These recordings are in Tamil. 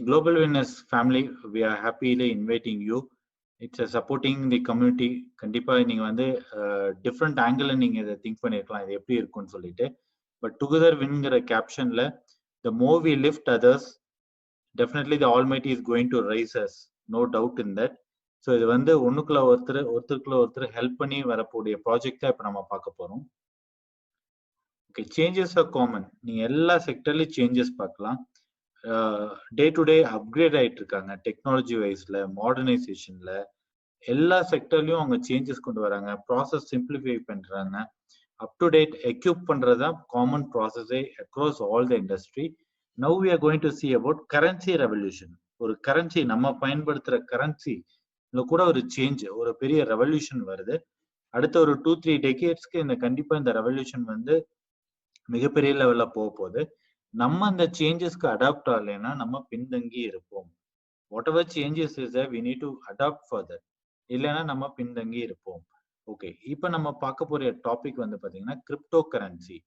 Global Winners family, we are happily inviting you. It's a supporting the community. கண்டிப்பா நீங்க வந்து டிஃப்ரெண்ட் ஆங்கிள் நீங்க இதை திங்க் பண்ணிருக்கலாம், இது எப்படி இருக்கும்னு சொல்லிட்டு. பட் டுகெதர் வின்ங்கிற கேப்ஷன்ல the more we lift others, definitely the Almighty is going to raise us, no doubt in that. So இது வந்து ஒருத்தருக்குள்ள ஒருத்தர் ஹெல்ப் பண்ணி வரக்கூடிய ப்ராஜெக்ட் தான் இப்போ நம்ம பார்க்க போறோம். Okay, changes are common. நீங்க எல்லா செக்டர்லயும் சேஞ்சஸ் பார்க்கலாம். டே டு டே அப்கிரேட் ஆயிட்டு இருக்காங்க டெக்னாலஜி வைஸ்ல, மாடர்னைசேஷன்ல, எல்லா செக்டர்லயும் அவங்க சேஞ்சஸ் கொண்டு வராங்க. ப்ராசஸ் சிம்பிளிஃபை பண்றாங்க. அப் டு டேட் எக்யூப் பண்றதுதான் காமன் ப்ராசஸே across all the industry. Now we are going to see about currency revolution. ஒரு கரன்சி, நம்ம பயன்படுத்துற கரன்சி கூட ஒரு சேஞ்ச், ஒரு பெரிய ரெவல்யூஷன் வருது. அடுத்த ஒரு 2-3 டெகேட்ஸ்க்கு கண்டிப்பா இந்த ரெவல்யூஷன் வந்து மிகப்பெரிய லெவல்ல போகுது. நம்ம அந்த சேஞ்சஸ்க்கு அடாப்ட் ஆகலைன்னா நம்ம பின்தங்கி இருப்போம். Whatever changes is we need to adapt further, இல்லைன்னா நம்ம பின்தங்கி இருப்போம். ஓகே, இப்போ நம்ம பார்க்க போற டாபிக் வந்து பாத்தீங்கன்னா கிரிப்டோ கரன்சி.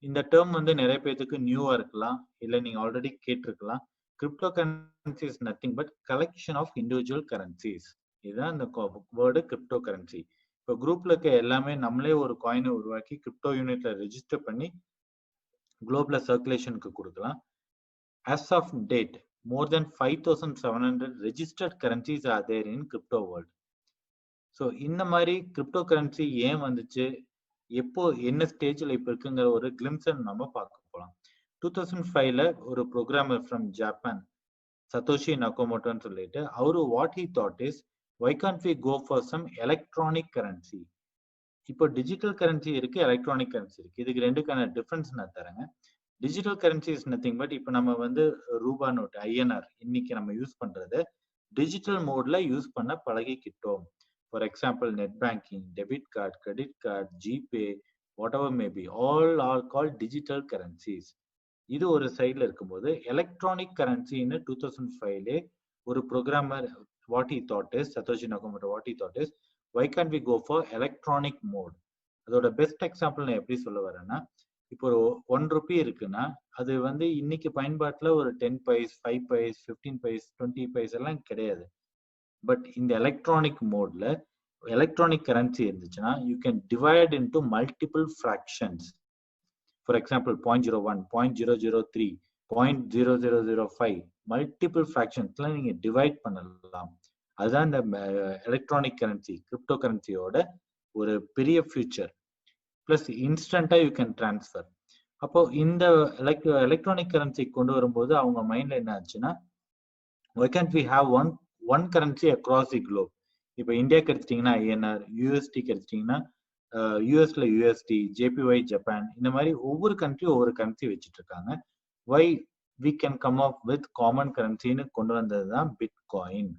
இந்த டேர்ம் வந்து நிறைய பேருக்கு நியூவா இருக்கலாம், இல்லை நீங்க ஆல்ரெடி கேட்டிருக்கலாம். Crypto currency is nothing but collection of individual currencies. இதுதான் இந்த வேர்டு கிரிப்டோ கரன்சி. இப்போ குரூப்ல இருக்க எல்லாமே நம்மளே ஒரு காயினை உருவாக்கி கிரிப்டோ யூனிட்ல ரெஜிஸ்டர் பண்ணி குளோபல சர்க்குலேஷனுக்கு கொடுக்கலாம். As of date, more than 5,700 registered currencies are there in crypto world. So இந்த மாதிரி கிரிப்டோ கரன்சி ஏன் வந்துச்சு, எப்போ, என்ன ஸ்டேஜ்ல இப்போ இருக்குங்கிற ஒரு கிளிம்ஸை நம்ம பார்க்க போகலாம். 2005ல ஒரு ப்ரோக்ராமர் ஃப்ரம் ஜப்பான், சதோஷி நகோமோட்டோன்னு சொல்லிட்டு, அவரு what he thought is, why can't we go for some electronic currency? இப்போ டிஜிட்டல் கரன்சி இருக்கு, எலக்ட்ரானிக் கரன்சி இருக்கு. இதுக்கு ரெண்டுக்கான டிஃபரன்ஸ் நான் தரேங்க. Digital currency is nothing but இப்போ நம்ம வந்து ரூபா நோட், ஐஎன்ஆர் இன்னைக்கு நம்ம யூஸ் பண்றது டிஜிட்டல் மோட்ல யூஸ் பண்ண பழகிக்கிட்டோம். For example net banking, debit card, credit card, GPay, whatever maybe, all are call digital currencies. இது ஒரு சைட்ல இருக்கும்போது எலக்ட்ரானிக் கரன்சின்னு 2005லே ஒரு programmer what he thought is, Satoshi Nakamoto what he thought is, why can't we go for electronic mode? அதோட பெஸ்ட் எக்ஸாம்பிள் நான் எப்படி சொல்ல வரேன்னா, இப்போ ஒரு 1 ரூபி இருக்குன்னா அது வந்து இன்னைக்கு பயன்பாட்டில் ஒரு 10 பைஸ், 5 பைஸ், 15 பைஸ், 20 பைஸ் எல்லாம் கிடையாது. பட் இந்த எலக்ட்ரானிக் மோட்ல எலக்ட்ரானிக் கரன்சி இருந்துச்சுன்னா you can divide into multiple fractions. For example 0.01, 0.003, 0.0005 multiple ஃப்ராக்ஷன்ஸ்ல நீங்க டிவைட் பண்ணலாம். அதுதான் இந்த எலக்ட்ரானிக் கரன்சி, கிரிப்டோ கரன்சியோட ஒரு பெரிய ஃபியூச்சர். பிளஸ் இன்ஸ்டன்டா யூ கேன் டிரான்ஸ்ஃபர். அப்போ இந்த எலக்ட்ரானிக் கரன்சி கொண்டு வரும்போது அவங்க மைண்ட்ல என்ன ஆச்சுன்னா, why can't we have one currency across the globe? இப்போ இந்தியாவுக்கு எடுத்துட்டீங்கன்னா ஐஎன்ஆர், யூஎஸ்டிக்கு எடுத்துட்டீங்கன்னா யூஎஸ்ல யூஎஸ்டி, ஜேபிஒய் ஜப்பான், இந்த மாதிரி ஒவ்வொரு கண்ட்ரி ஒவ்வொரு கரன்சி வச்சுட்டு இருக்காங்க. why we can come up with common கரன்சின்னு கொண்டு வந்தது தான் பிட்காயின்.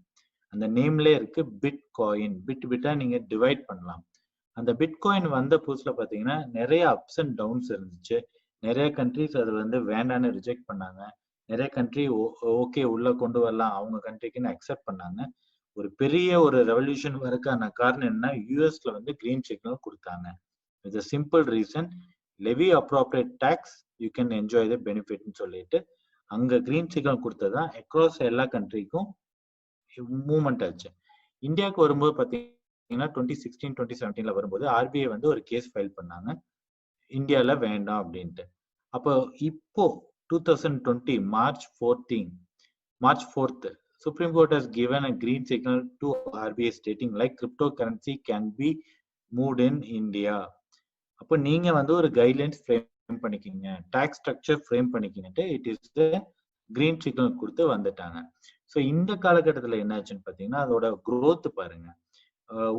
அந்த நேம்ல இருக்கு பிட்காயின். பிட்டா நீங்க டிவைட் பண்ணலாம். அந்த பிட்காயின் வந்த புதுசுல பாத்தீங்கன்னா நிறைய அப்ஸ் அண்ட் டவுன்ஸ் இருந்துச்சு. நிறைய கண்ட்ரிஸ் அது வந்து வேண்டான்னு ரிஜெக்ட் பண்ணாங்க. நிறைய கண்ட்ரி ஓகே உள்ள கொண்டு வரலாம் அவங்க கண்ட்ரிக்குன்னு அக்செப்ட் பண்ணாங்க. ஒரு பெரிய ஒரு ரெவல்யூஷன் வரக்கான காரணம் என்ன, யூஎஸ்ல வந்து கிரீன் சிக்னல் கொடுத்தாங்க. With simple reason, levy appropriate tax, you can enjoy the பெனிஃபிட்னு சொல்லிட்டு அங்க கிரீன் சிக்னல் கொடுத்ததான் அக்ராஸ் எல்லா கண்ட்ரிக்கும் மூவ்மெண்ட் ஆச்சு. இந்தியாவுக்கு வரும்போது பாத்தீங்கன்னா 2016, 2017 வரும்போது ஆர்பிஐ வந்து ஒரு கேஸ் ஃபைல் பண்ணாங்க இந்தியால வேண்டாம் அப்படின்ட்டு. அப்போ இப்போ 2020 March 4th Supreme Court has given a green signal to RBI stating like cryptocurrency can be moved in India. அப்போ நீங்க வந்து ஒரு கைட்லைன்ஸ் ஃப்ரேம் பண்ணிக்கிங்க, டாக்ஸ் ஸ்ட்ரக்சர் ஃப்ரேம் பண்ணிக்கிட்டு it is the green signal கொடுத்து வந்துட்டாங்க. ஸோ இந்த காலகட்டத்தில் என்ன ஆச்சுன்னு பார்த்தீங்கன்னா அதோட growth பாருங்க.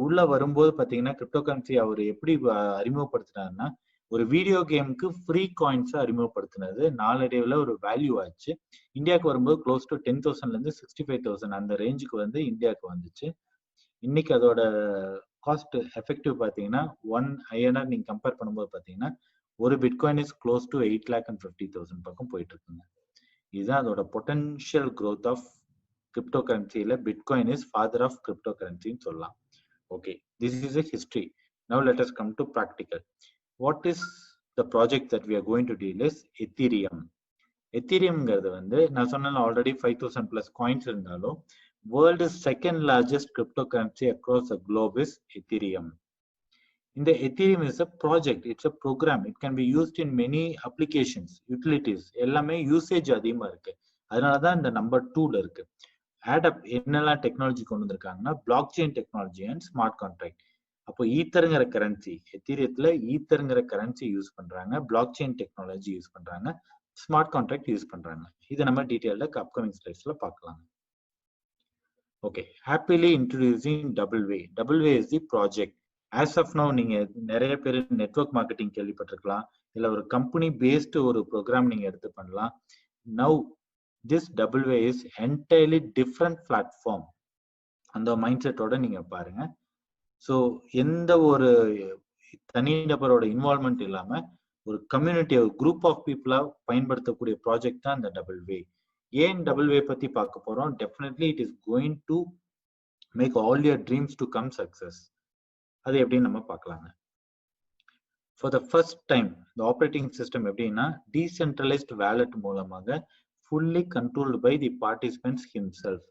உள்ள வரும்போது பார்த்தீங்கன்னா கிரிப்டோ கரன்சி அவர் எப்படி அறிமுகப்படுத்தினாருன்னா, ஒரு வீடியோ கேமுக்கு ஃப்ரீ காயின்ஸை அறிமுகப்படுத்தினது நாளடைவில் ஒரு வேல்யூ ஆச்சு. இந்தியாவுக்கு வரும்போது க்ளோஸ் டு 10,000லேருந்து 65,000 அந்த ரேஞ்சுக்கு வந்து இந்தியாவுக்கு வந்துச்சு. இன்னைக்கு அதோட காஸ்ட் எஃபெக்டிவ் பார்த்தீங்கன்னா 1 INR நீங்க கம்பேர் பண்ணும்போது பார்த்தீங்கன்னா ஒரு பிட்காயின் இஸ் க்ளோஸ் டு 8,50,000 பக்கம் போயிட்டு இருக்குங்க. இதுதான் அதோட பொட்டன்ஷியல் growth ஆஃப் கிரிப்டோ கரன்சியில bitcoin is father of crypto கரன்சின்னு சொல்லலாம். Okay, this is a history. Now let us come to practical. What is the project that we are going to deal is Ethereum. எத்தீரியம்ங்கிறது வந்து நான் சொன்ன ஆல்ரெடி 5000 plus coins இருந்தாலும் world second largest crypto currency across the globe is Ethereum. இந்த Ethereum is a project, it's a program, it can be used in many applications, utilities, எல்லாமே யூசேஜ் அதிகமா இருக்கு. அதனாலதான் இந்த நம்பர் 2ல இருக்கு. ஆடப் என்னெல்லாம் டெக்னாலஜி கொண்டு வந்திருக்காங்கன்னா block chain technology and smart contract. அப்போ ஈத்தருங்கிற கரன்சி, எத்தீரியத்துல ஈத்தருங்கிற கரன்சி யூஸ் பண்றாங்க, பிளாக் செயின் டெக்னாலஜி யூஸ் பண்றாங்க, ஸ்மார்ட் கான்ட்ராக்ட் யூஸ் பண்றாங்க. இதை நம்ம டீடைல்ல அப்கமிங் ஸ்லைட்ஸ்ல பார்க்கலாம். Okay, happily introducing double way. Double way is the project. As of now நீங்க நிறைய பேர் நெட்வொர்க் மார்க்கெட்டிங் கேள்விப்பட்டிருக்கலாம், இல்ல ஒரு கம்பெனி பேஸ்டு ஒரு ப்ரோக்ராம் நீங்க எடுத்து பண்ணலாம். Now this double way is entirely different platform. அந்த மைண்ட் செட்டோட நீங்க பாருங்க. ஸோ எந்த ஒரு தனிநபரோட இன்வால்மெண்ட் இல்லாம ஒரு கம்யூனிட்டி, ஒரு குரூப் ஆஃப் பீப்புளா பயன்படுத்தக்கூடிய ப்ராஜெக்ட் தான் இந்த டபுள்வே. ஏன் டபுள்வே பத்தி பார்க்க போறோம்? Definitely it is going to make all your dreams to come success. அது எப்படின்னு நம்ம பார்க்கலாங்க. ஃபார் த ஃபர்ஸ்ட் டைம் இந்த ஆப்ரேட்டிங் சிஸ்டம் எப்படின்னா டீசென்ட்ரலைஸ்ட் வேலட் மூலமாக fully controlled by the participants himself.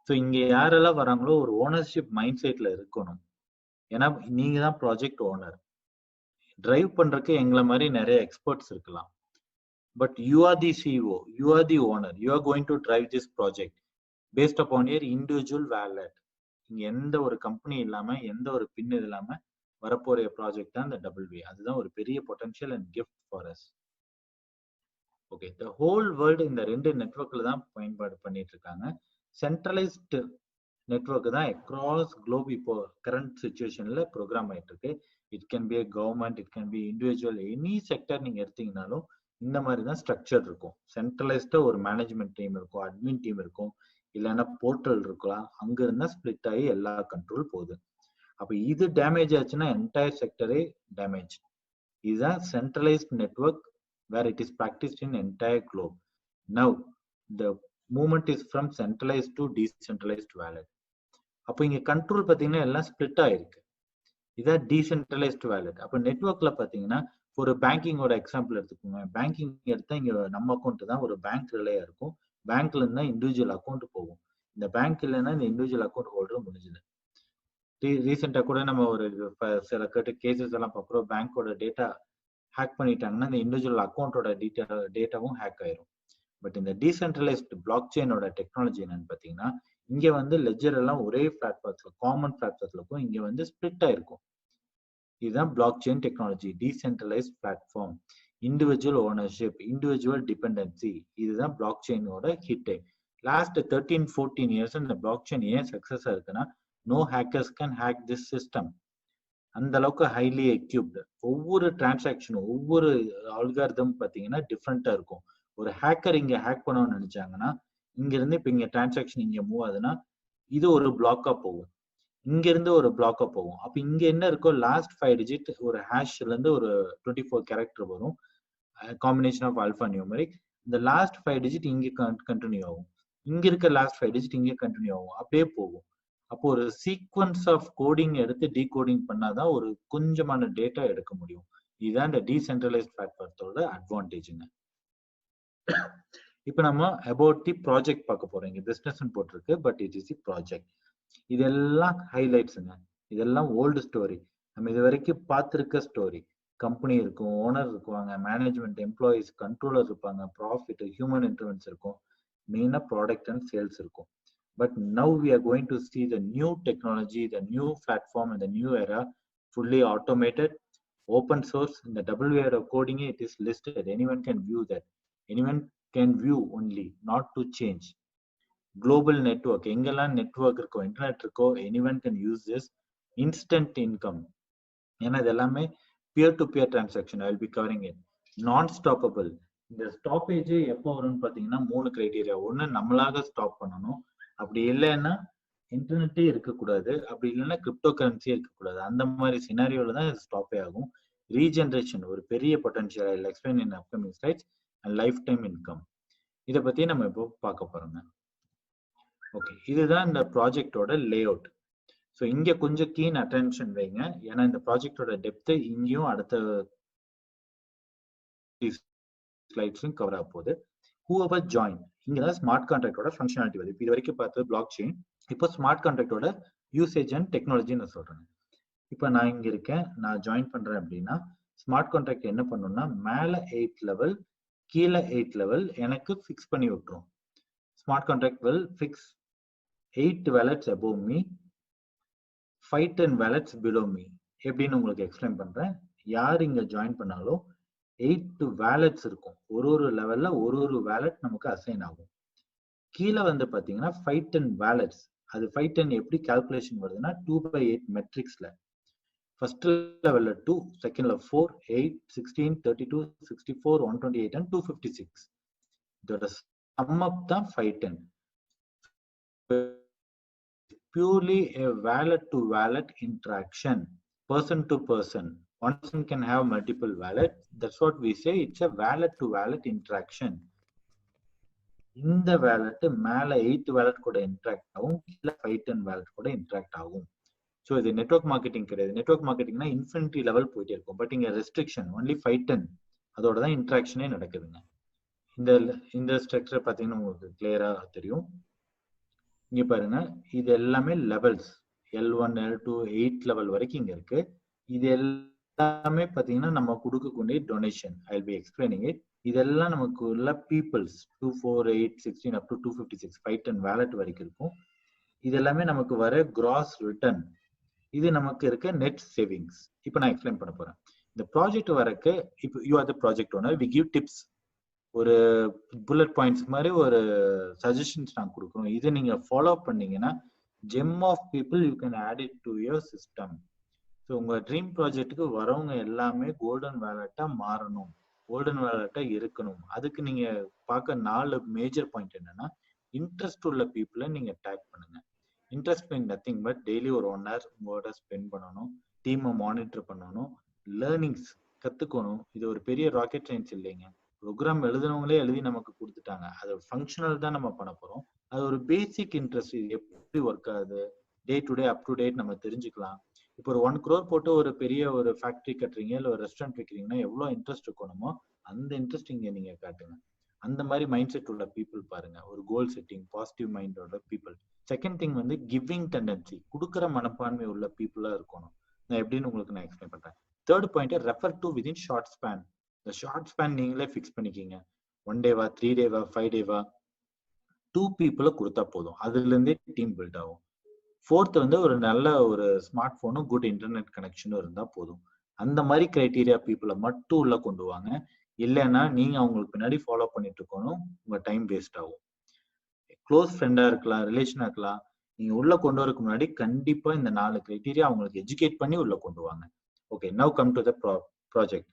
So இங்க யாரெல்லாம் வராங்களோ ஒரு ஓனர்ஷிப் மைண்ட் செட்ல இருக்கணும். ஏன்னா நீங்க தான் ப்ராஜெக்ட் ஓனர். டிரைவ் பண்றதுக்கு எங்களை மாதிரி நிறைய எக்ஸ்பர்ட்ஸ் இருக்கலாம், but you are the CEO, you are the owner, you are going to drive this project based upon your individual wallet. இங்க எந்த ஒரு கம்பெனி இல்லாம எந்த ஒரு பின் இல்லாம வரப்போற ப்ராஜெக்ட் தான் இந்த டபுள்வே. அதுதான் ஒரு பெரிய potential and gift for us. Okay, the whole world இந்த ரெண்டு நெட்வொர்க்ல தான் பயன்பாடு பண்ணிட்டு இருக்காங்க. சென்ட்ரலைஸ்டு நெட்வொர்க் தான் அக்ராஸ் குளோப் இப்போ கரண்ட் சுச்சுவேஷன்ல ப்ரோக்ராம் ஆயிட்டு இருக்கு. It can B government, it can B individual, any sector நீங்க எடுத்தீங்கன்னாலும் இந்த மாதிரி தான் ஸ்ட்ரக்சர் இருக்கும். சென்ட்ரலைஸ்டா ஒரு மேனேஜ்மெண்ட் டீம் இருக்கும், அட்மின் டீம் இருக்கும், இல்லைன்னா போர்ட்டல் இருக்கலாம். அங்க இருந்தா ஸ்பிளிட் ஆகி எல்லா கண்ட்ரோல் போகுது. அப்ப இது டேமேஜ் ஆச்சுன்னா என்டையர் செக்டரே டேமேஜ். இதுதான் centralised network where it is practiced in entire globe. Now the movement is from centralized to decentralized wallet. அப்போ இங்க கண்ட்ரோல் பாத்தீங்கன்னா எல்லாம் ஸ்பிளிட் ஆயிருக்கு. இதான் டீசென்ட்ரலைஸ்ட் வேலட். அப்போ நெட்வொர்க்ல பாத்தீங்கன்னா ஒரு பேங்கிங்கோட எக்ஸாம்பிள் எடுத்துக்கோங்க. பேங்கிங் எடுத்தா இங்க நம்ம அக்கௌண்ட் தான் ஒரு பேங்க் ரிலேயா இருக்கும். பேங்க்ல இருந்தா இண்டிவிஜுவல் அக்கௌண்ட் போகும். இந்த பேங்க் இல்லைன்னா இந்த இண்டிவிஜுவல் அக்கௌண்ட் ஹோல்டர் முடிஞ்சது. ரீசெண்டா கூட நம்ம ஒரு சில கேசஸ் எல்லாம் பார்க்குறோம். பேங்கோட டேட்டா ஹேக் பண்ணிட்டாங்கன்னா இந்த இண்டிவிஜுவல் அக்கௌண்டோட டேட்டாவும் ஹேக் ஆயிரும். பட் இந்த டீசென்ட்ரலைஸ்ட் பிளாக் செயினோட டெக்னாலஜி என்னன்னு பாத்தீங்கன்னா இங்க வந்து லெஜர் எல்லாம் ஒரே பிளாட்ஃபார்ம்ஸ்ல, காமன் பிளாட்ஃபார்ம்ஸ்ல இருக்கும். இங்க வந்து ஸ்பிளிட் ஆயிருக்கும். இதுதான் block chain technology, decentralized platform, individual ownership, individual dependency. இதுதான் பிளாக் செயினோட ஹிட். லாஸ்ட் 13-14 இயர்ஸ் இந்த பிளாக் செயின் ஏன் சக்சஸா இருக்குன்னா no hackers can hack this system. அந்த அளவுக்கு ஹைலி எக்யூப்டு. ஒவ்வொரு டிரான்சாக்ஷனும் ஒவ்வொரு அல்காரிதம் பாத்தீங்கன்னா டிஃப்ரெண்டா இருக்கும். ஒரு ஹேக்கர் இங்க ஹேக் பண்ணணும்னு நினைச்சாங்கன்னா இங்க இருந்து இப்ப இங்க டிரான்சாக்ஷன் இங்க மூவ் ஆகுதுன்னா இது ஒரு பிளாக்கா போகும், இங்க இருந்து ஒரு பிளாக்கா போகும். அப்ப இங்க என்ன இருக்கோ லாஸ்ட் 5 டிஜிட் ஒரு ஹேஷ்ல இருந்து ஒரு 24 கேரக்டர் வரும், காம்பினேஷன் ஆஃப் ஆல்பா நியூமரிக். இந்த லாஸ்ட் 5 டிஜிட் இங்க கண்டினியூ ஆகும், இங்க இருக்க லாஸ்ட் 5 டிஜிட் இங்க கண்டினியூ ஆகும், அப்படியே போகும். அப்போ ஒரு சீக்வன்ஸ் ஆஃப் கோடிங் எடுத்து டீகோடிங் பண்ணாதான் ஒரு கொஞ்சமான டேட்டா எடுக்க முடியும். இதுதான் இந்த டீசென்ட்ரலைஸ்ட் பிளாட்ஃபார்மோட அட்வான்டேஜுங்க. இப்ப நம்ம அபவுட் தி ப்ராஜெக்ட் பார்க்க போறோம். இங்க பிசினஸ் போட்டிருக்கு, but it is the project. இதெல்லாம் ஹைலைட்ஸுங்க, இதெல்லாம் ஓல்டு ஸ்டோரி. நம்ம இது வரைக்கும் பார்த்திருக்க ஸ்டோரி. கம்பெனி இருக்கும், ஓனர் இருக்குவாங்க, மேனேஜ்மெண்ட், எம்ப்ளாயிஸ், கண்ட்ரோலர் இருப்பாங்க, ப்ராஃபிட், ஹியூமன் இன்டர்வென்ஸ் இருக்கும், மெயினா ப்ராடக்ட் அண்ட் சேல்ஸ் இருக்கும். But now we are going to see the new technology, the new platform and the new era, fully automated, open source. In the WA coding, it is listed. Anyone can view that. Anyone can view only, not to change. Global network, engala network irko, internet irko, anyone can use this. Instant income. ஏன்னா இது எல்லாமே peer to peer transaction. I will be covering it. Non stoppable. இந்த ஸ்டாப்பேஜ் எப்போ வரும்னு பாத்தீங்கன்னா 3 கிரைட்டீரியா. ஒன்னு நம்மளாக ஸ்டாப் பண்ணணும், அப்படி இல்லைன்னா இன்டர்நெட்டே இருக்கக்கூடாது, அப்படி இல்லைன்னா கிரிப்டோ கரன்சியே இருக்கக்கூடாது. அந்த மாதிரி சினாரியோல தான் இது ஸ்டாப்பே ஆகும். ரீஜென்ரேஷன் ஒரு பெரிய potential. I will explain in upcoming slides. And life time income, இதை பத்தி நம்ம இப்போ பார்க்க போறோங்க. ஓகே, இதுதான் இந்த ப்ராஜெக்டோட லே அவுட். ஸோ இங்க கொஞ்சம் கீன் அட்டென்ஷன் வைங்க, ஏன்னா இந்த ப்ராஜெக்டோட டெப்த் இங்கேயும் அடுத்த ஸ்லைட்ஸும் கவர் ஆக போகுது. whoever join. இங்கதான் ஸ்மார்ட் கான்ட்ராக்டோட ஃபங்க்ஷனாலிட்டி வருது. இது வரைக்கும் பார்த்தது பிளாக் செயின். இப்போ ஸ்மார்ட் கான்ட்ராக்டோட யூசேஜ் அண்ட் டெக்னாலஜி நான் சொல்றேன். இப்போ நான் இங்க இருக்கேன், நான் ஜாயின் பண்றேன் அப்படின்னா ஸ்மார்ட் கான்ட்ராக்ட் என்ன பண்ணணும்னா மேல 8 லெவல் கீழே 8 லெவல் எனக்கு ஃபிக்ஸ் பண்ணி விட்டுரும். Smart contract will fix 8 wallets above me, 5-10 wallets below me. எப்படின்னு உங்களுக்கு எக்ஸ்பிளைன் பண்றேன். யார் இங்க ஜாயின் பண்ணாலும் 8 wallets இருக்கும். ஒரு லெவல்ல ஒரு வேலட் நமக்கு அசைன் ஆகும். கீழே வந்து பாத்தீங்கன்னா 5-10 wallets. அது 5-10 எப்படி கால்குலேஷன் வருதுன்னா 2/8 மெட்ரிக்ஸ்ல ஃபர்ஸ்ட் லெவல்ல 2, செகண்ட்ல 4, 8, 16, 32, 64, 128 and 256. இதோட sum up தான் 510. Purely a wallet to wallet interaction, person to person. One person can have multiple wallets. That's what we say. It's a wallet to wallet interaction. இந்த wallet மேல 8 wallet கூட interact ஆகும், கீழே 510 wallet கூட interact ஆகும். ஸோ இது நெட்வொர்க் மார்க்கெட்டிங் கிடையாது. நெட்வொர்க் மார்க்கெட்டிங்னா இன்ஃபினிட்டி லெவல் போயிட்டே இருக்கும். பட் இங்க ரெஸ்ட்ரிக்ஷன் ஒன்லி 510 அதோட தான் இன்ட்ராக்ஷனே நடக்குதுங்க. இந்த ஸ்ட்ரக்சர் பார்த்தீங்கன்னா உங்களுக்கு கிளியரா தெரியும். இங்க பாருங்க, இது எல்லாமே லெவல்ஸ் L1 L2 8 லெவல் வரைக்கும் இங்க இருக்கு. இது எல்லாமே பார்த்தீங்கன்னா நம்ம கொடுக்கக்கூடிய donation. I will B explaining it. இதெல்லாம் நமக்கு உள்ள பீப்புள்ஸ் 2, 4, 8, 16 up to 256 510 வேலட் வரைக்கும் இருக்கும். இது எல்லாமே நமக்கு வர கிராஸ் ரிட்டர்ன். இது நமக்கு இருக்க நெட் சேவிங்ஸ். இப்போ நான் எக்ஸ்பிளைன் பண்ண போறேன். இந்த ப்ராஜெக்ட் வரக்கு இப்போ you are the project owner, we give tips, ஒரு புல்லட் பாயிண்ட்ஸ் மாதிரி ஒரு சஜஷன்ஸ் நாங்கள் கொடுக்குறோம். இதை நீங்க ஃபாலோ பண்ணீங்கன்னா gem of people you can add it to your system. So உங்க ட்ரீம் ப்ராஜெக்ட்டுக்கு வரவங்க எல்லாமே கோல்டன் வேலட்டா மாறணும், கோல்டன் வேலட்டா இருக்கணும். அதுக்கு நீங்க பார்க்க 4 மேஜர் பாயிண்ட் என்னன்னா, இன்ட்ரெஸ்ட் உள்ள பீப்புளை நீங்க டேக் பண்ணுங்க. Interest mean nothing but daily ஒரு 1 hour உங்களோட ஸ்பெண்ட் பண்ணணும், டீமை மானிட்டர் பண்ணணும், லேர்னிங்ஸ் கத்துக்கணும். இது ஒரு பெரிய ராக்கெட் சயின்ஸ் இல்லைங்க. ப்ரோக்ராம் எழுதுனவங்களே எழுதி நமக்கு கொடுத்துட்டாங்க. அது ஃபங்க்ஷனல் தான் நம்ம பண்ண போறோம். அது ஒரு பேசிக் இன்ட்ரெஸ்ட், இது எப்படி ஒர்க் ஆகுது, day to day up to date நம்ம தெரிஞ்சுக்கலாம். இப்போ ஒரு 1 crore போட்டு ஒரு பெரிய ஒரு ஃபேக்டரி கட்டுறீங்க, இல்லை ஒரு ரெஸ்டாரண்ட் வைக்கிறீங்கன்னா எவ்வளோ இன்ட்ரெஸ்ட் இருக்கணுமோ அந்த இன்ட்ரெஸ்ட் இங்க நீங்க காட்டுங்க. அந்த மாதிரி மைண்ட் செட் உள்ள பீப்புள் பாருங்க, ஒரு கோல் செட்டிங், பாசிட்டிவ் மைண்டோட பீப்புள். செகண்ட் திங் வந்து கிவிங் டெண்டன்சி, கொடுக்குற மனப்பான்மை உள்ள பீப்புளா இருக்கணும். நான் எப்படின்னு உங்களுக்கு நான் எக்ஸ்பிளைன் பண்றேன். Third point, refer to within short span. இந்த ஷார்ட் ஸ்பேன் நீங்களே ஃபிக்ஸ் பண்ணிக்கிங்க. 1 டேவா 3 டேவா 5 டேவா 2 பீப்புளை கொடுத்தா போதும், அதுல இருந்தே டீம் பில்ட் ஆகும். ஃபோர்த் வந்து ஒரு நல்ல ஒரு ஸ்மார்ட் போனும் குட் இன்டர்நெட் கனெக்ஷனும் இருந்தா போதும். அந்த மாதிரி கிரைட்டீரியா பீப்புளை மட்டும் உள்ள கொண்டு வாங்க. இல்லைன்னா நீங்க அவங்களுக்கு பின்னாடி ஃபாலோ பண்ணிட்டு இருக்கணும், உங்க டைம் வேஸ்ட் ஆகும். க்ளோஸ் ஃப்ரெண்டா இருக்கலாம், ரிலேஷனா இருக்கலாம். நீங்க உள்ள கொண்டு வரதுக்கு முன்னாடி கண்டிப்பா இந்த 4 கிரைட்டீரியா அவங்களுக்கு எஜுகேட் பண்ணி உள்ள கொண்டு வாங்க. Okay, now come to the project.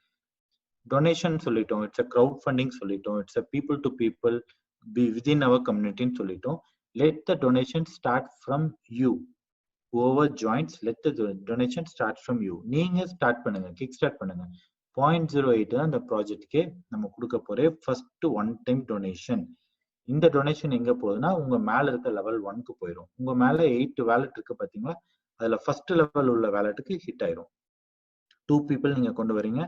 Donation சொல்லிட்டோம், இட்ஸ் அ கிரவுட் ஃபண்டிங் சொல்லிட்டோம், it's a people to people be within our கம்யூனிட்டின்னு சொல்லிட்டோம். Let the donation start from you. whoever joins, let the donation start from you. நீங்க ஸ்டார்ட் பண்ணுங்க, கிக் ஸ்டார்ட் பண்ணுங்க. 0.08 தான் இந்த ப்ராஜெக்ட்கே நம்ம கொடுக்க போற ஃபர்ஸ்ட் 1 டைம் டொனேஷன். இந்த டொனேஷன் எங்க போகுதுன்னா உங்க மேல இருக்க லெவல் 1க்கு போயிடும். உங்க மேல 8 வேலட் இருக்கு பாத்தீங்களா, அதுல ஃபர்ஸ்ட் லெவல் உள்ள வேலட்டுக்கு ஹிட் ஆயிரும். 2 பீப்புள் நீங்க கொண்டு வரீங்க,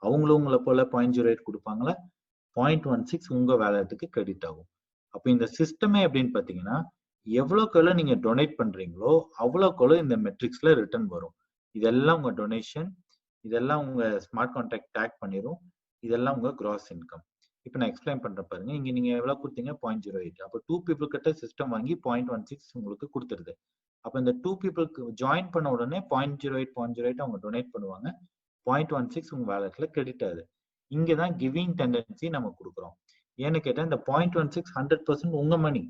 அவங்களும் உங்களை போல 0.08 கொடுப்பாங்களா, 0.16 உங்க வேலட்டுக்கு கிரெடிட் ஆகும். அப்போ இந்த சிஸ்டமே எப்படின்னு பாத்தீங்கன்னா, எவ்வளோக்கு நீங்க டொனேட் பண்றீங்களோ அவ்வளோக்கு இந்த மெட்ரிக்ஸ்ல ரிட்டர்ன் வரும். இதெல்லாம் உங்க டொனேஷன், இதெல்லாம் உங்க ஸ்மார்ட் கான்ட்ராக்ட் டேக் பண்ணிரும், இதெல்லாம் உங்க கிராஸ் இன்கம். இப்போ நான் எக்ஸ்பிளைன் பண்றேன் பாருங்க. இங்க நீங்க எவ்வளவு கொடுத்தீங்க, 0.08. அப்போ 2 பீப்புள் கிட்ட சிஸ்டம் வாங்கி 0.16 உங்களுக்கு கொடுத்துருது. அப்போ இந்த 2 பீப்புளுக்கு ஜாயின் பண்ண உடனே 0.08 அவங்க டொனேட் பண்ணுவாங்க, 0.16 உங்க வேலட்ல கிரெடிட் ஆகுது. இங்கதான் கிவிங் டெண்டன்சி நம்ம கொடுக்குறோம். ஏன்னு கேட்டா இந்த 0.16 100% உங்க மணி.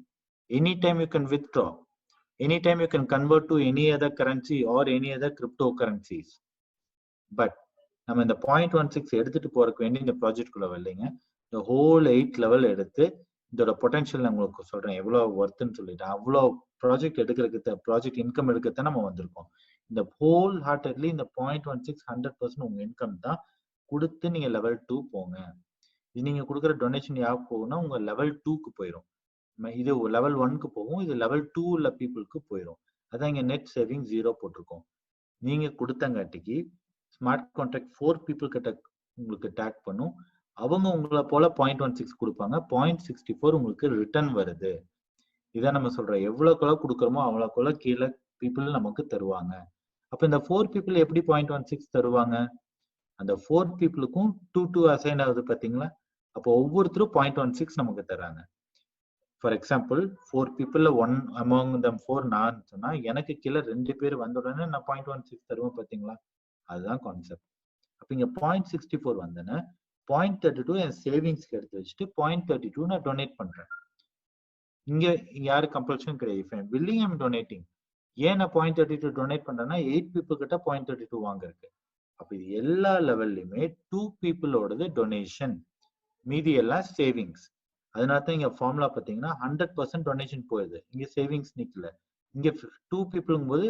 Anytime you can withdraw, anytime you can convert to any other currency or any other cryptocurrencies. But நம்ம இந்த 0.16 எடுத்துட்டு போறதுக்கு வேண்டி இந்த ப்ராஜெக்ட் குள்ள வரலைங்க. இந்த ஹோல் 8 லெவல் எடுத்து இதோட பொட்டன்ஷியல் நான் உங்களுக்கு சொல்றேன் எவ்வளவு ஒர்த்துன்னு சொல்லிட்டு. அவ்வளோ ப்ராஜெக்ட் எடுக்கிறதுக்கு, ப்ராஜெக்ட் இன்கம் எடுக்கத்தான் நம்ம வந்திருக்கோம். இந்த ஹோல் ஹார்ட்டட்லி இந்த 0.16 100% உங்க இன்கம் தான் கொடுத்து நீங்க லெவல் 2 போங்க. இது நீங்க கொடுக்குற டொனேஷன் யாருக்கு போகும்னா உங்க லெவல் 2க்கு போயிடும். இது லெவல் 1க்கு போகும், இது லெவல் 2 உள்ள பீப்புளுக்கு போயிடும். அதான் இங்க நெட் சேவிங் 0 போட்டிருக்கோம். நீங்க கொடுத்தங்காட்டிக்கு ஸ்மார்ட் கான்ட்ராக்ட் 4 பீப்புள் கிட்ட உங்களுக்கு டேக் பண்ணும். அவங்க உங்களை போல 0.16 கொடுப்பாங்க. 0.64 உங்களுக்கு ரிட்டர்ன் வருது. இதான் நம்ம சொல்றோம். எவ்வளவுக்குள்ள கொடுக்குறோமோ அவ்வளவுக்குள்ள கீழே பீப்புள் நமக்கு தருவாங்க. அப்ப இந்த 4 பீப்புள் எப்படி 0.16 தருவாங்க? அந்த 4 பீப்புளுக்கும் 2 அசைன் ஆகுது பாத்தீங்களா? அப்போ ஒவ்வொருத்தரும் 0.16 நமக்கு தராங்க. ஃபார் எக்ஸாம்பிள் 4 பீப்புள்ல 1 அமௌங் தம் 4 நான் சொன்னா எனக்கு கீழே 2 பேர் வந்த உடனே நான் 0.16 தருவேன் பாத்தீங்களா? அதுதான் கான்செப்ட். அப்ப இங்க 0.64 வந்தேன்னா 0.32 என் சேவிங்ஸ்க்கு எடுத்து வச்சுட்டு 0.32 நான் டொனேட் பண்றேன். இங்க யாரு கம்பல்ஷன் கிடையாது. Willing I'm donating. ஏன் நான் 0.32 டொனேட் பண்றேன்னா 8 பீப்புள் கிட்ட 0.32 வாங்கிருக்கு. அப்ப இது எல்லா லெவல்லையுமே 2 பீப்புளோடது டொனேஷன், மீதி எல்லாம் சேவிங்ஸ். அதனால தான் இங்க ஃபார்முலா பாத்தீங்கன்னா 100% டொனேஷன் போயிடுது. இங்க சேவிங்ஸ் நிக்கல. இங்க 2 பீப்புளுங்கும் போது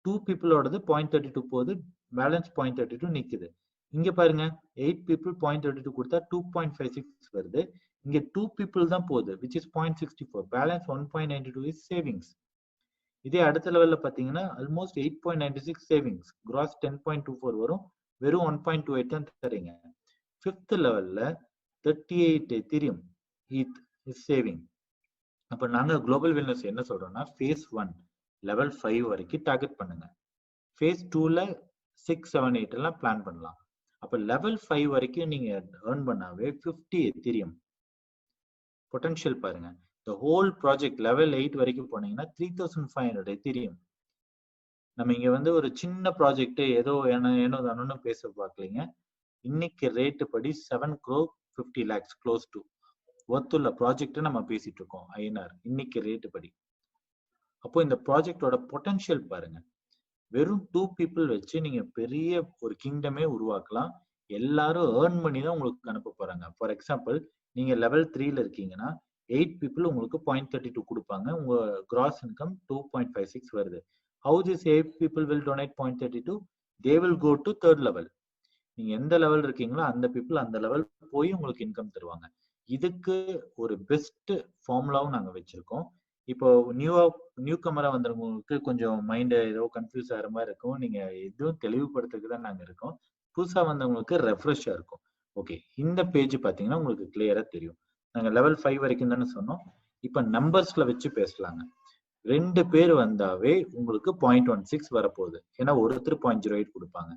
2 பீப்புளோடது 0.32 போகுது, பேலன்ஸ் 0.32 நிக்குது. இங்க பாருங்க 8 பீப்புள் 0.32 கொடுத்தா 2.56 வருது. இங்க 2 பீப்புள் தான் போகுது, which is 0.64. Balance 1.92 is savings. இதே அடுத்த லெவல்ல பாத்தீங்கன்னா ஆல்மோஸ்ட் 8.96 சேவிங்ஸ், கிராஸ் 10.24 வரும், வெறும் 1.28 தான் தரீங்க. 5th லெவல்ல 38 எத்தீரியம் ETH is saving. அப்ப நாங்க குளோபல் வெல்னஸ் என்ன சொல்றோம்னா phase 1 லெவல் 5 வரைக்கும் டார்கெட் பண்ணுங்க. phase 2ல 6, 7, 8 எல்லாம் பிளான் பண்ணலாம். அப்ப லெவல் 5 வரைக்கும் நீங்க earn பண்ணாவே 50 எத்தீரியம் பொட்டன்ஷியல் பாருங்க. the whole project லெவல் 8 வரைக்கும் போனீங்கன்னா 3500 எத்தீரியம். நம்ம இங்க வந்து ஒரு சின்ன ப்ராஜெக்ட் ஏதோ ஏனோ தானோன்னு பேச பார்க்கலீங்க. இன்னைக்கு ரேட்டு படி 7 crore 50 lakhs க்ளோஸ் டு ஒர்த்துள்ள ப்ராஜெக்ட் நம்ம பேசிட்டு இருக்கோம் ஐஎன்ஆர் இன்னைக்கு ரேட்டு படி. அப்போ இந்த ப்ராஜெக்டோட பொட்டன்ஷியல் பாருங்க. வெறும் 2 பீப்புள் வச்சு நீங்க பெரிய ஒரு கிங்டமே உருவாக்கலாம். எல்லாரும் ஏர்ன் பண்ணி தான் உங்களுக்கு அனுப்ப போறாங்க. ஃபார் எக்ஸாம்பிள் நீங்க லெவல் 3ல இருக்கீங்கன்னா 8 பீப்புள் உங்களுக்கு 0.32 கொடுப்பாங்க. உங்க கிராஸ் இன்கம் 2.56 வருது. How this 8 people will donate 0.32? They will go to 3rd level. நீங்க எந்த லெவல் இருக்கீங்களோ அந்த பீப்புள் அந்த லெவல் போய் உங்களுக்கு இன்கம் தருவாங்க. இதுக்கு ஒரு பெஸ்ட் ஃபார்முலாவும் நாங்க வச்சிருக்கோம். இப்போ நியூ கமரா வந்தவங்களுக்கு கொஞ்சம் மைண்ட் ஏதோ கன்ஃபியூஸ் ஆகிற மாதிரி இருக்கும். நீங்க எதுவும் தெளிவுபடுத்துறதுக்கு தான் நாங்க இருக்கோம். புதுசா வந்தவங்களுக்கு ரெஃப்ரெஷ்ஷா இருக்கும். ஓகே, இந்த பேஜ் பாத்தீங்கன்னா உங்களுக்கு கிளியரா தெரியும். நாங்க லெவல் 5 வரைக்கும் தானே சொன்னோம். இப்ப நம்பர்ஸ்ல வச்சு பேசலாங்க. 2 பேர் வந்தாவே உங்களுக்கு 0.16 வரப்போகுது. ஏன்னா ஒருத்தர் 0.08 கொடுப்பாங்க.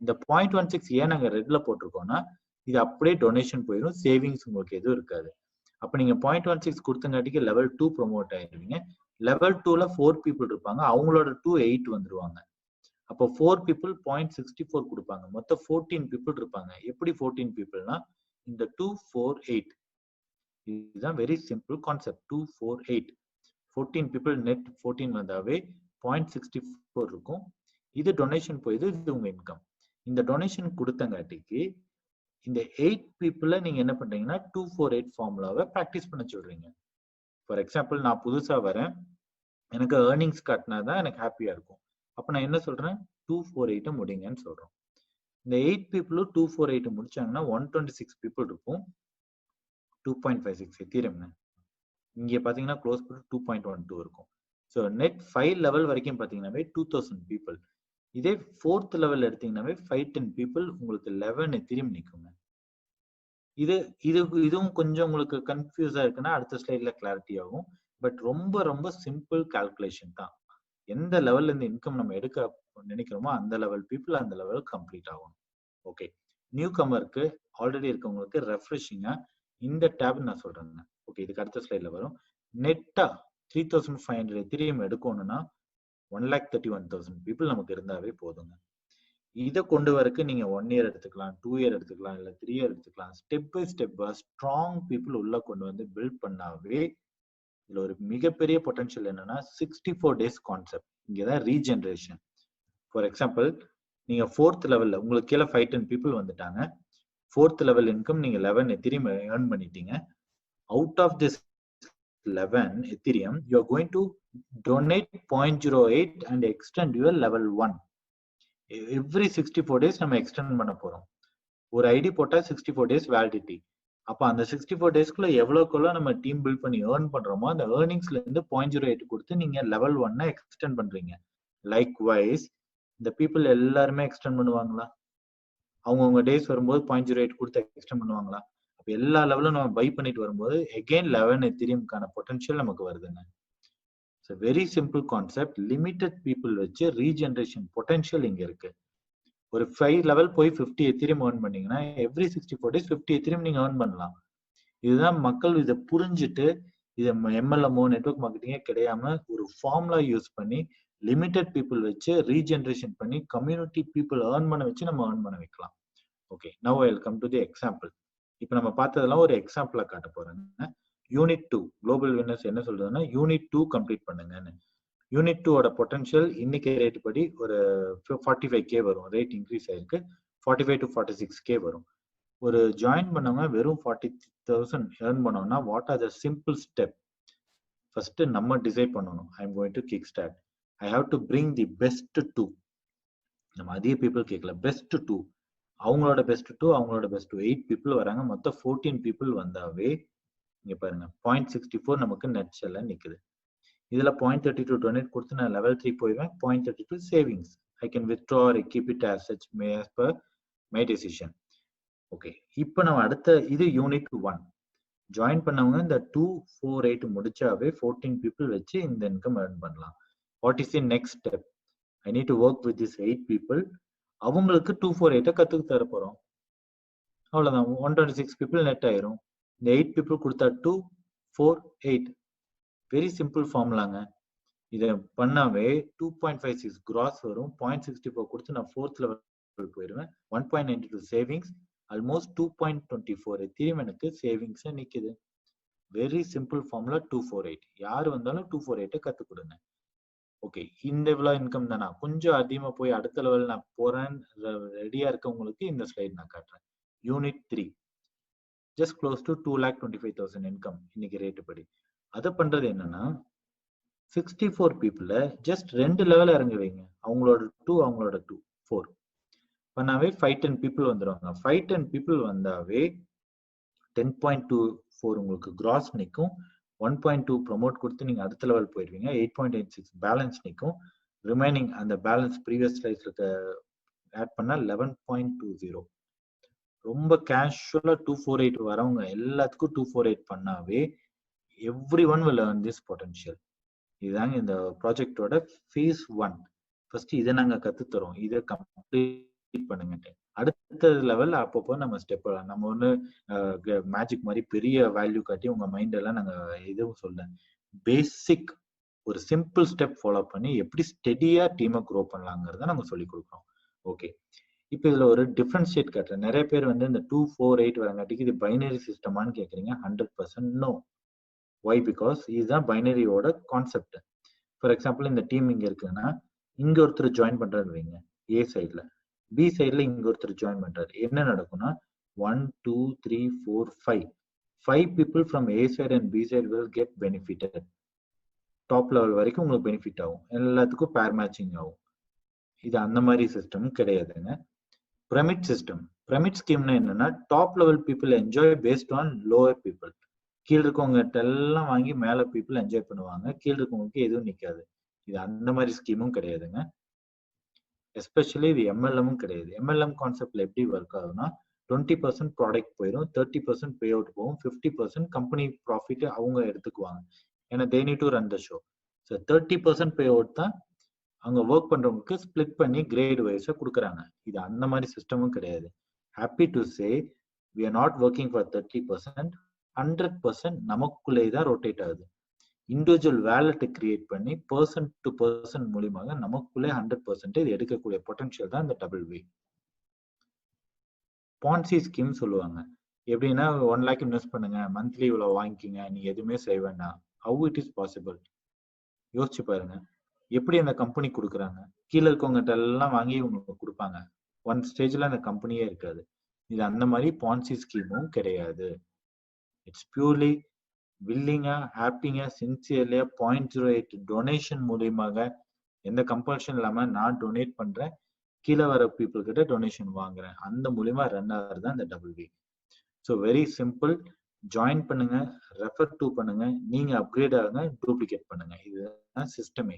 இந்த 0.16 ஏன் நாங்க ரெட்ல போட்டிருக்கோம்னா இது அப்படியே டொனேஷன் போயிடும், சேவிங்ஸ் உங்களுக்கு எதுவும் இருக்காது. அப்ப நீங்க 0.16 கொடுத்தங்காட்டிக்கு லெவல் 2 ப்ரொமோட் ஆயிருவீங்க. லெவல் 2ல 4 பீப்புள் இருப்பாங்க, அவங்களோட 8 வந்துருவாங்க. அப்போ 4 பீப்புள் 0.64 கொடுப்பாங்க. மொத்தம் 14 பீப்புள் இருப்பாங்க. எப்படி 14 பீப்புள்னா இந்த 2, 4, 8 இதுதான் very simple concept. 2, 4, 8 14 people net 14 வந்தாவே 0.64 இருக்கும். இது டொனேஷன் போயிது, இது உங்க இன்கம். இந்த டொனேஷன் கொடுத்தங்காட்டிக்கு இந்த 8 பீப்புள நீங்க என்ன பண்றீங்கன்னா 248 ஃபார்முலாவை பிராக்டிஸ் பண்ண சொல்றீங்க. ஃபார் எக்ஸாம்பிள் நான் புதுசா வரேன், எனக்கு ஏர்னிங்ஸ் காட்டினாதான் எனக்கு ஹாப்பியா இருக்கும். அப்ப நான் என்ன சொல்றேன் 248 முடிங்கன்னு சொல்றோம். இந்த 8 பீப்புளும் 248 முடிச்சாங்கன்னா 126 பீப்புள் இருக்கும். 2.56 எத்தீரியம். இங்க பாத்தீங்கன்னா க்ளோஸ் பண்ணி 2.12 இருக்கும். ஸோ நெட் 5 லெவல் வரைக்கும் பாத்தீங்கன்னாவே 2000 பீப்புள். இதே 4th லெவல் எடுத்தீங்கன்னாவே 510 பீப்புள் உங்களுக்கு 11 எத்தீரியம் நிக்குங்க. இதுவும் கொஞ்சம் உங்களுக்கு கன்ஃபியூஸா இருக்குன்னா அடுத்த ஸ்லைட்ல கிளாரிட்டி ஆகும். பட் ரொம்ப ரொம்ப சிம்பிள் கால்குலேஷன் தான். எந்த லெவல்ல இந்த இன்கம் நம்ம எடுக்க நினைக்கிறோமோ அந்த லெவல் பீப்புள் அந்த லெவல் கம்ப்ளீட் ஆகும். ஓகே, நியூ கமருக்கு ஆல்ரெடி இருக்கவங்களுக்கு ரெஃப்ரெஷிங்கா இந்த டேப் நான் சொல்றேங்க. ஓகே, இதுக்கு அடுத்த ஸ்லைட்ல வரும். நெட்டா 3500 எத்தீரியம் எடுக்கணும்னா 1,31,000 பீப்புள் நமக்கு இருந்தாவே போதுங்க. இதை கொண்டு வரக்கு நீங்க 1 இயர் எடுத்துக்கலாம், 2 இயர் எடுத்துக்கலாம், இல்ல 3 இயர் எடுத்துக்கலாம். ஸ்டெப் பை ஸ்டெப்பா ஸ்ட்ராங் பீப்புள் உள்ள கொண்டு வந்து பில்ட் பண்ணாவே இதுல ஒரு மிகப்பெரிய பொட்டன்ஷியல் என்னன்னா 64 days கான்செப்ட். இங்கதான் ரீஜெனரேஷன். ஃபார் எக்ஸாம்பிள் நீங்க 4th லெவல்ல உங்களுக்கு கீழே 510 பீப்புள் வந்துட்டாங்க. 4th லெவல் இன்கம் நீங்க 11 எத்தீரியம் ஏர்ன் பண்ணிட்டீங்க. Out of this 11 ethereum you are going to donate 0.08 and extend your level 1. Every 64 days நம்ம எக்ஸ்டெண்ட் பண்ண போறோம். ஒரு ஐடி போட்டா 64 days வேலிடிட்டி. அப்ப அந்த 64 daysக்குள்ள எவ்வளவுக்குள்ள நம்ம டீம் பில்ட் பண்ணி ஏர்ன் பண்றோமோ அந்த ஏர்னிங்ஸ்ல இருந்து 0.08 கொடுத்து நீங்க லெவல் 1 எக்ஸ்டெண்ட் பண்றீங்க. லைக் வைஸ் இந்த பீப்புள் எல்லாருமே எக்ஸ்டெண்ட் பண்ணுவாங்களா? அவங்கவுங்க டேஸ் வரும்போது 0.08 கொடுத்து எக்ஸ்டெண்ட் பண்ணுவாங்களா? அப்ப எல்லா லெவலும் நம்ம பை பண்ணிட்டு வரும்போது again 11 எத்திரியம்கான பொட்டன்ஷியல் நமக்கு வருதுங்க. It's a very simple concept. Limited people வச்சு ரீஜெனரேஷன் பொட்டன்ஷியல் இங்க இருக்கு. ஒரு 5 லெவல் போய் 50 எத்திரியம் earn பண்ணீங்கன்னா எவ்ரி 64 days 50 எத்திரியம் நீங்க earn பண்ணலாம். இதுதான் மக்கள் இதை புரிஞ்சுட்டு இதை எம்எல்எம்ஓ நெட்வொர்க் மார்க்கெட்டிங்கே கிடையாம ஒரு ஃபார்முலா யூஸ் பண்ணி லிமிடெட் பீப்புள் வச்சு ரீஜெனரேஷன் பண்ணி கம்யூனிட்டி பீப்புள் earn பண்ண வச்சு நம்ம earn பண்ண வைக்கலாம். Okay, now I will come to the example. இப்போ நம்ம பார்த்ததெல்லாம் ஒரு எக்ஸாம்பிளா காட்ட போறேங்க. யூனிட் 2 குளோபல் வின்னர்ஸ் என்ன சொல்றதுன்னா யூனிட் 2 கம்ப்ளீட் பண்ணுங்கன்னு. யூனிட் 2 ஓட பொட்டன்ஷியல் இன்னைக்கு ரேட் படி ஒரு 45K வரும். ரேட் இன்க்ரீஸ் ஆயிருக்கு, 45 to 46K வரும். ஒரு ஜாயின் பண்ணவங்க வெறும் 40,000 ஏர்ன் பண்ணோம்னா what are the simple step? First நம்ம டிசைட் பண்ணணும். I am going to kick start. I have to bring the best 2. நம்ம அதிக பீப்புள் கேட்கல, பெஸ்ட் 2. அவங்களோட பெஸ்ட் 2, அவங்களோட பெஸ்ட் 2. 8 பீப்புள் வராங்க, மொத்தம் 14 பீப்புள் வந்தாவே இங்க பாருங்க 0.64 நமக்கு நெட் செல்ல நிக்குது. இதுல 0.32 டொனேட் கொடுத்து நான் லெவல் 3 போயிடுவேன். 0.32 savings. I can withdraw or keep it as such as per my decision. Okay, இப்போ நம்ம அடுத்த இது யூனிட் 1 ஜாயின் பண்ணவங்க இந்த 248 முடிச்சாவே 14 பீப்புள் வச்சு இந்த இன்கம் earn பண்ணலாம். What is the next step? I need to work with this 8 people. அவங்களுக்கு 248 கத்துக்கு தர போறோம். அவ்வளவுதான், 126 பீப்புள் நெட் ஆயிரும். இந்த 8 பீப்புள் கொடுத்தா 248. வெரி சிம்பிள் ஃபார்முலாங்க. இதை பண்ணாவே 2.56 கிராஸ் வரும். 0.64 கொடுத்து நான் 4th லெவல் போயிடுவேன். 1.92 சேவிங்ஸ், ஆல்மோஸ்ட் 2.24 எத்திரியம் எனக்கு சேவிங்ஸ் நிக்குது. Very simple formula 248. யாரு வந்தாலும் 248 கத்து கொடுங்க. ஓகே, இந்த இவ்வளவு இன்கம் தானா? கொஞ்சம் அதிகமா போய் அடுத்த லெவல் நான் போறேன் ரெடியா இருக்கவங்களுக்கு இந்த ஸ்லைட் நான் காட்டுறேன். Unit 3 just close to 2,25,000 income இன்னைக்கு ரேட்டு படி. அதை பண்றது என்னன்னா 64 பீப்புள ஜஸ்ட் 2 லெவல் இறங்க வைங்க. அவங்களோட 2, அவங்களோட 2, 4 பண்ணாவே 5-10 பீப்புள் வந்துடுவாங்க. 5-10 பீப்புள் வந்தாவே 10.24 உங்களுக்கு கிராஸ் நிற்கும். 1.2 ப்ரொமோட் கொடுத்து நீங்க அடுத்த லெவல் போயிடுவீங்க. 8.86 பேலன்ஸ் நிற்கும். ரிமைனிங் அந்த பேலன்ஸ் ப்ரீவியஸ் ஸ்லைட்ல இருக்க ஆட் பண்ணா 11.20. ரொம்ப கேஷுவலா 248 வரவங்க எல்லாத்துக்கும் 248 பண்ணாவே every one will earn this potential. இதுதாங்க இந்த ப்ராஜெக்டோட ஃபேஸ் 1. ஃபர்ஸ்ட் இதை நாங்க கத்துத்தரோம், இதை கம்ப்ளீட் பண்ணுங்க. அடுத்த லெவல் அப்பப்போ நம்ம ஸ்டெப், நம்ம ஒண்ணு மேஜிக் மாதிரி பெரிய வேல்யூ காட்டி உங்க மைண்ட் எல்லாம் நாங்க எதுவும் சொல்ல, பேசிக் ஒரு சிம்பிள் ஸ்டெப் ஃபாலோ பண்ணி எப்படி ஸ்டெடியா டீமை க்ரோ பண்ணலாங்கிறத நாங்க சொல்லி கொடுக்குறோம். ஓகே, இப்போ இதுல ஒரு டிஃபரன்ஷியேட் காட்டுறேன். நிறைய பேர் வந்து இந்த 248 வரங்காட்டிக்கு இது பைனரி சிஸ்டமான்னு கேட்குறீங்க. 100% நோ. Why? Because இதுதான் பைனரியோட கான்செப்ட். ஃபார் எக்ஸாம்பிள் இந்த டீம் இங்க இருக்குன்னா இங்க ஒருத்தர் ஜாயின் பண்றாரு வைங்க, ஏ சைட்ல. பி சைட்ல இங்க ஒருத்தர் ஜாயின் பண்றாரு. என்ன நடக்கும்னா 1 2 3 4 5 people from A side and B side will get benefitted. Top level வரைக்கும் உங்களுக்கு பெனிஃபிட் ஆகும். எல்லாத்துக்கும் பேர் மேட்சிங் ஆகும். இது அந்த மாதிரி சிஸ்டம் கிடையாதுங்க. Pyramid system. பிரமிட் ஸ்கீம்னா என்னன்னா top level people enjoy based on lower people. கீழ் இருக்கவங்க எல்லாம் வாங்கி மேல பீப்புள் என்ஜாய் பண்ணுவாங்க, கீழ் இருக்கவங்களுக்கு எதுவும் நிக்காது. இது அந்த மாதிரி ஸ்கீமும் கிடையாதுங்க. எஸ்பெஷலி இது எம்எல்எம்மும் கிடையாது. எம்எல்எம் கான்செப்ட்ல எப்படி ஒர்க் ஆகுதுன்னா 20% ப்ராடக்ட் போயிடும், 30% பே அவுட் போகும், 50% கம்பெனி ப்ராஃபிட் அவங்க எடுத்துக்குவாங்க. ஏன்னா they need to run the show. So 30% pay out தான் அங்க ஒர்க் பண்றவங்களுக்கு ஸ்பிளிட் பண்ணி கிரேட் வைஸா கொடுக்குறாங்க. இது அந்த மாதிரி சிஸ்டமும் கிடையாது. Happy to say we are not working for 30%. 100% நமக்குள்ளே தான் ரொட்டேட் ஆகுது. இண்டிவிஜுவல் வேலெட் கிரியேட் பண்ணி பர்சன் டு பர்சன் மூலியமாக நமக்குள்ளே 100% இது எடுக்கக்கூடிய பொட்டன்ஷியல் தான் இந்த டபுள் வே. பான்சி ஸ்கீம் சொல்லுவாங்க. எப்படின்னா 1 lakh இன்வெஸ்ட் பண்ணுங்க, மந்த்லி இவ்வளவு வாங்கிக்கிங்க, நீ எதுவுமே செய்ய வேண்டாம். How it is possible? யோசிச்சு பாருங்க. எப்படி அந்த கம்பெனி கொடுக்குறாங்க? கீழே இருக்கவங்ககிட்ட எல்லாம் வாங்கி உங்களுக்கு கொடுப்பாங்க. ஒன் ஸ்டேஜ்ல அந்த கம்பெனியே இருக்காது. இது அந்த மாதிரி பான்சி ஸ்கீமும் கிடையாது. இட்ஸ் பியூர்லி வில்லிங்கா, ஹாப்பிங்கா, சின்சியர்லியா 0.08 டொனேஷன் மூலியமாக எந்த கம்பல்ஷன் இல்லாம நான் டொனேட் பண்றேன், கீழே வர பீப்புள் கிட்ட டொனேஷன் வாங்குறேன். அந்த மூலியமா ரன் ஆகுறது தான் இந்த double way. So very simple. Join பண்ணுங்க, ரெஃபர் டு பண்ணுங்க, நீங்க அப்கிரேட் ஆகுங்க, டூப்ளிகேட் பண்ணுங்க. இதுதான் சிஸ்டமே.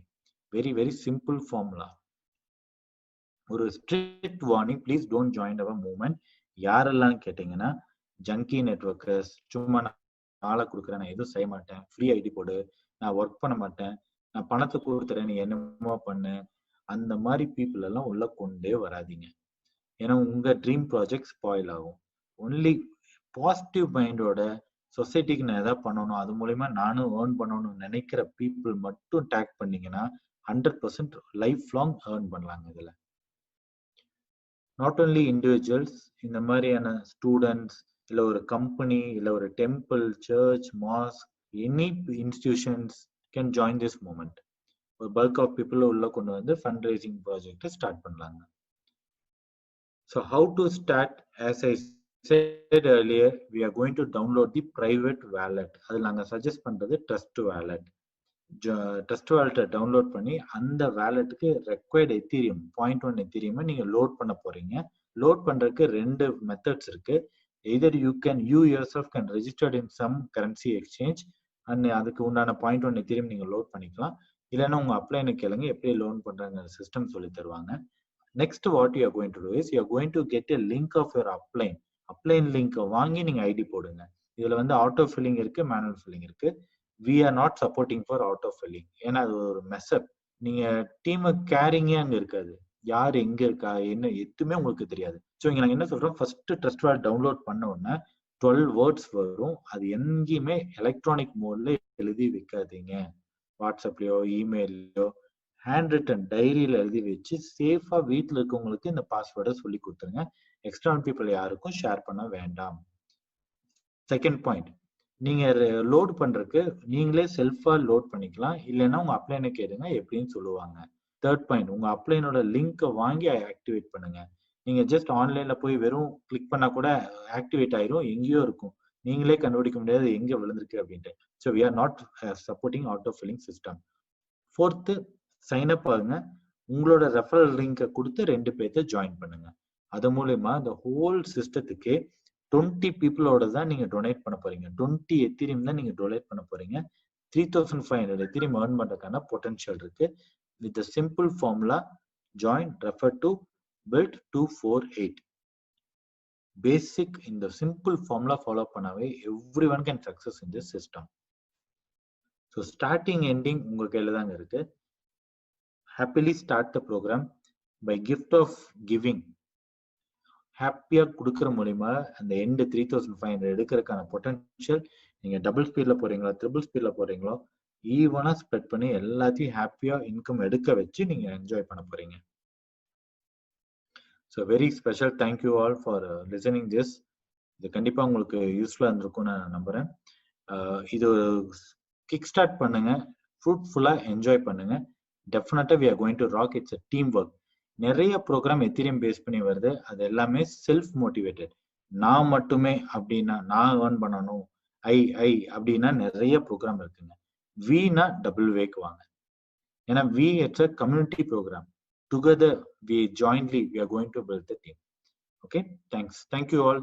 Very very simple formula. ஒரு strict warning, please don't join our movement. யாரெல்லாம் கேட்டீங்கன்னா ஜங்கி நெட்வொர்க்கர்ஸ், சும்மா நான் ஆளை கொடுக்குறேன், நான் எதுவும் செய்ய மாட்டேன், ஃப்ரீ ஐடி போடு, நான் ஒர்க் பண்ண மாட்டேன், நான் பணத்தை கொடுத்துறேன், நீ என்னமோ பண்ணு, அந்த மாதிரி பீப்புள் எல்லாம் உள்ள கொண்டே வராதீங்க. ஏன்னா உங்க ட்ரீம் ப்ராஜெக்ட் ஸ்பாயில் ஆகும். ஒன்லி பாசிட்டிவ் மைண்டோட சொசைட்டிக்கு நான் எதாவது பண்ணணும், அது மூலயமா நானும் ஏர்ன் பண்ணணும்னு நினைக்கிற பீப்புள் மட்டும் டேக் பண்ணீங்கன்னா 100% லைஃப் லாங் ஏர்ன் பண்ணலாங்க. இதுல நாட் ஓன்லி இண்டிவிஜுவல்ஸ், இந்த மாதிரியான ஸ்டூடெண்ட்ஸ், இல்ல ஒரு கம்பெனி, இல்ல ஒரு temple, church, mosque, any institutions can join this movement. ஒரு பல்க் ஆஃப் பீப்புள் உள்ள கொண்டு வந்து ஃபண்ட் ரைசிங் ப்ராஜெக்ட் ஸ்டார்ட் பண்ணலாங்க. So how to start? As I said earlier, we are going to download the private wallet. அதில் நாங்கள் சஜஸ்ட் பண்றது ட்ரஸ்ட் வேலட். ட்ரஸ்ட் வேலட்டை டவுன்லோட் பண்ணி அந்த வேலட்டுக்கு ரெக்வயர்டு எத்தீரியம் 0.1 எத்தீரியமை நீங்க லோட் பண்ண போறீங்க. லோட் பண்றதுக்கு 2 மெத்தட்ஸ் இருக்கு. Either you yourself can registered in some currency exchange and அதுக்கு உண்டான 0.1 எத்தீரியம் நீங்க லோட் பண்ணிக்கலாம். இல்லைன்னா உங்க அப்ளைனை கேளுங்க, எப்படி லோன் பண்றாங்க சிஸ்டம் சொல்லி தருவாங்க. Next, what you are going to do is you are going to get a link of your upline. Upline link வாங்கி நீங்க ஐடி போடுங்க. இதுல வந்து ஆட்டோ ஃபில்லிங் இருக்கு, மேனுவல் ஃபில்லிங் இருக்கு. We are not supporting for auto filling. ஏன்னா அது ஒரு மெஸ்அப். நீங்க டீம் கேரிங்கே அங்க இருக்காது. யார் எங்க இருக்கா என்ன எதுவுமே உங்களுக்கு தெரியாது. ஸோ இங்க நாங்க என்ன சொல்றோம், ஃபர்ஸ்ட் ட்ரஸ்ட் வேலட் டவுன்லோட் பண்ண உடனே 12 வேர்ட்ஸ் வரும். அது எங்கேயுமே எலக்ட்ரானிக் மோட்ல எழுதி வைக்காதீங்க. வாட்ஸ்அப்லயோ இமெயிலையோ ஹேண்ட் ரிட்டன் டைரியில எழுதி வச்சு சேஃபா வீட்டில் இருக்கவங்களுக்கு இந்த பாஸ்வேர்டை சொல்லி கொடுத்துருங்க. எக்ஸ்டர்னல் பீப்புள் யாருக்கும் ஷேர் பண்ண வேண்டாம். செகண்ட் பாயிண்ட், நீங்க லோட் பண்றதுக்கு நீங்களே செல்ஃபா லோட் பண்ணிக்கலாம், இல்லைன்னா உங்க அப்ளைனை கேளுங்க எப்படின்னு சொல்லுவாங்க. தேர்ட் பாயிண்ட், உங்க அப்ளைனோட லிங்கை வாங்கி ஆக்டிவேட் பண்ணுங்க. நீங்க ஜஸ்ட் ஆன்லைன்ல போய் வெறும் கிளிக் பண்ணா கூட ஆக்டிவேட் ஆயிரும், எங்கேயோ இருக்கும், நீங்களே கண்டுபிடிக்க முடியாது எங்க விழுந்திருக்கு அப்படின்ட்டு. So we are not supporting auto filling system. Fourth, sign up ஆகுங்க. உங்களோட ரெஃபரல் லிங்கை கொடுத்து 2 பேர்த்த ஜாயின் பண்ணுங்க. அது மூலயமா இந்த ஹோல் சிஸ்டத்துக்கு 20 பீப்புளோட தான் நீங்க டொனேட் பண்ண போறீங்க. 20 எத்தீரியம் தான் நீங்க டொனேட் பண்ண போறீங்க. 3500 எத்தீரியம் ஏர்ன் பண்றதுக்கான பொட்டன்ஷியல் இருக்கு. With the simple formula join, refer to, build 248. Basic இந்த சிம்பிள் ஃபார்முலா ஃபாலோ பண்ணாவே everyone can success in this system. So starting ending உங்க கையில தாங்க இருக்கு. Happily start the program by gift of giving. ஹாப்பியா கொடுக்கற மூலியமா அந்த எண்ட் 3500 எடுக்கிறதுக்கான பொட்டன்ஷியல், நீங்க டபுள் ஸ்பீட்ல போறீங்களோ ட்ரிபிள் ஸ்பீட்ல போறீங்களோ ஈவனா ஸ்ப்ரெட் பண்ணி எல்லாத்தையும் ஹாப்பியா இன்கம் எடுக்க வச்சு நீங்க என்ஜாய் பண்ண போறீங்க. So very special thank you all for listening this. இது கண்டிப்பா உங்களுக்கு யூஸ்ஃபுல்லா இருந்திருக்கும் நான் நம்புறேன். இது கிக் ஸ்டார்ட் பண்ணுங்க, ஃப்ரூட்ஃபுல்லா என்ஜாய் பண்ணுங்க. டெஃபினட்டா we are going to rock. It's a team work. நிறைய ப்ரோக்ராம் எத்தீரியம் பேஸ் பண்ணி வருது, அது எல்லாமே செல்ஃப் மோட்டிவேட்டட். நான் மட்டுமே அப்படின்னா, நான் ஏர்ன் பண்ணணும் ஐ அப்படின்னா நிறைய ப்ரோக்ராம் இருக்குங்க. வீனா டபுள் வேக்கு வாங்க. ஏன்னா we it's a community program. Together we jointly we are going to build the team. Okay, thanks. Thank you all.